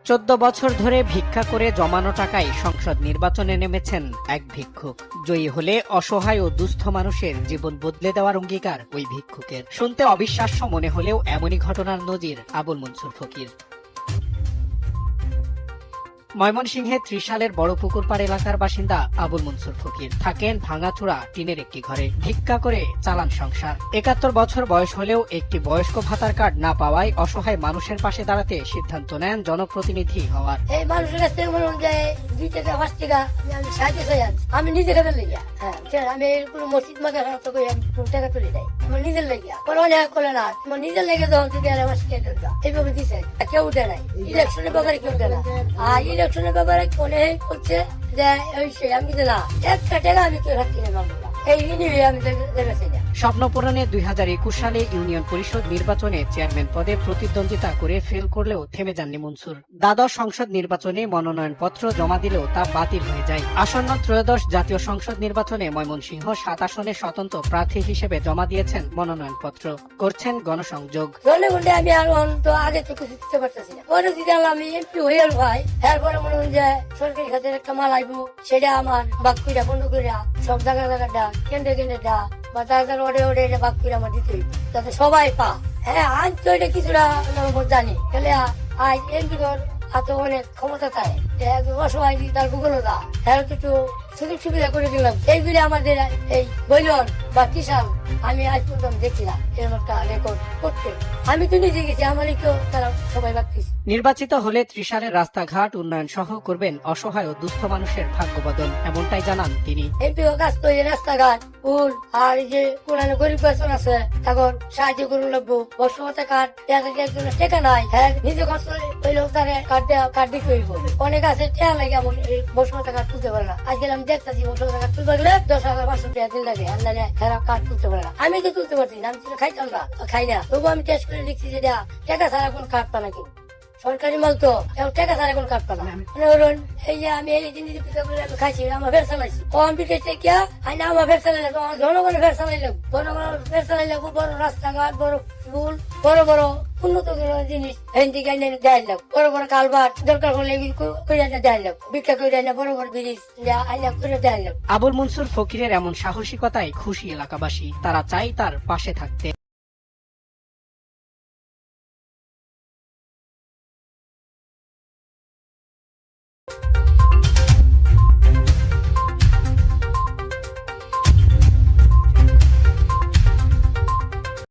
14 বছর ধরে ভিক্ষা করে জমানো টাকায় সংসদ নির্বাচনে নেমেছেন এক ভিক্ষুক। জয়ী হলে অসহায় ও দুস্থ মানুষের জীবন বদলে দেওয়ার অঙ্গীকার ওই ভিক্ষুকের। শুনতে অবিশ্বাস্য মনে হলেও এমনই ঘটনার নজির আবুল মনসুর ফকির। ময়মনসিংহে ত্রিশালের বড় পুকুরপাড় এলাকার বাসিন্দা আবুল মনসুর ফকির থাকেন ভাঙাচোরা টিনের একটি ঘরে। ভিক্ষা করে চালান সংসার। 71 বছর বয়স হলেও একটি বয়স্ক ভাতার কার্ড না পাওয়ায় অসহায় মানুষের পাশে দাঁড়াতে সিদ্ধান্ত নেন জনপ্রতিনিধি হওয়ার। এই মানুষের কাছ থেকে মনে হয় 2 টাকা 5 টাকা আমি সাহায্য চাই। আমি নিজে টাকা লেগে আমি কোনো মসজিদ মাকে করে আমি টাকা তুলে দেয় আমার নিজের লেগে করে না তোমার নিজের লেগে যখন থেকে এইভাবে দিচ্ছে কেউ উঠে নাই। ইলেকশনের ব্যাপারে কেউ উঠে না। আর ইলেকশনের ব্যাপারে অনেক করছে যে ওই সে আমি না একটা টাকা আমি কেউ রাখতে না এই নিয়ে আমি দেখেছি না। স্বপ্ন পূরণে 2021 সালে ইউনিয়ন পরিষদ নির্বাচনে চেয়ারম্যান পদে প্রতিদ্বন্দ্বিতা করে ফেল করলেও থেমে যাননি মনসুর। দ্বাদশ সংসদ নির্বাচনে মনোনয়নপত্র জমা দিলেও তা বাতিল হয়ে যায়। আসন্ন ত্রয়োদশ জাতীয় সংসদ নির্বাচনে ময়মনসিংহ 7 আসনে স্বতন্ত্র প্রার্থী হিসেবে জমা দিয়েছেন মনোনয়নপত্র। করছেন গণসংযোগ। জনগণে আমি আর তো আগে থেকে দিতে পারতেছি না। পরে যদি আমি এমপি হয়ে গেল ভাই এরপরে মনে হয় যে সরকারি খাতের একটা মাল আইবো সেটা আমার বাক্যটা বন্ধ করে সব জায়গা জায়গাটা কেন্দ্রে কেন্দ্রে বা তাদের ওরে ওরে বাক করে আমার দিতে যাতে সবাই পা। হ্যাঁ আজ তো এটা কিছুটা জানি তাহলে আজ এমপি হাতে অনেক ক্ষমতা থাকে অসহায় তার গুগলতা হ্যাঁ কিছু সুযোগ সুবিধা করে দিলাম। এইগুলি আমাদের এই বৈলন বা কিষান আমি আজ পর্যন্ত দেখছি না এরকম একটা রেকর্ড করতে। আমি তো নিজে গেছি আমারই তো তারা সবাই ভাবতেছি। নির্বাচিত হলে ত্রিশালের রাস্তাঘাট উন্নয়ন সহ করবেন অসহায় ও দুস্থ মানুষের ভাগ্য বদল, এমনটাই জানান তিনি। এমপিও কাজ তো এই রাস্তাঘাট পুল আর এই যে কোরআনে গরিব person আছে তখন সাহায্য করুন লাগবো। বর্ষমতা কার্ড টেকা নাই হ্যাঁ নিজে কষ্ট হইলেও তার কার্ড দিতে হইব। অনেক আছে টেকা লাগে এমন বর্ষমতা কার্ড তুলতে পারে না। আজকে আমি দেখতেছি বর্ষমতা কার্ড তুলতে গেলে 10,500 টাকা দিন লাগে হেরা কার্ড তুলতে পারে না। আমি তো তুলতে পারছি না, আমি খাইতাম না খাই না তবু আমি টেস্ট করে লিখছি যে টাকা ছাড়া কোন কার্ড পানা কিনা সরকারি মাল তো টাকা ছাড়া কোন কার্ড পানা। এই যে আমি এই জিনিস খাইছি আমার ফের চালাইছি কম্পিউটার থেকে আইনা আমার ফের চালাই জনগণের ফের চালাই লাগবো। জনগণের ফের চালাই লাগবো। বড় রাস্তাঘাট বড় স্কুল বড় বড় উন্নত জিনিস হিন্দি গাইলে দেয় লাগ বড় বড় কালবার দরকার হলে দেয় লাগ ভিক্ষা করে দেয় না বড় বড় ব্রিজ আইনা করে দেয় লাগ। আবুল মনসুর ফকিরের এমন সাহসিকতায় খুশি এলাকাবাসী। তারা চাই তার পাশে থাকতে।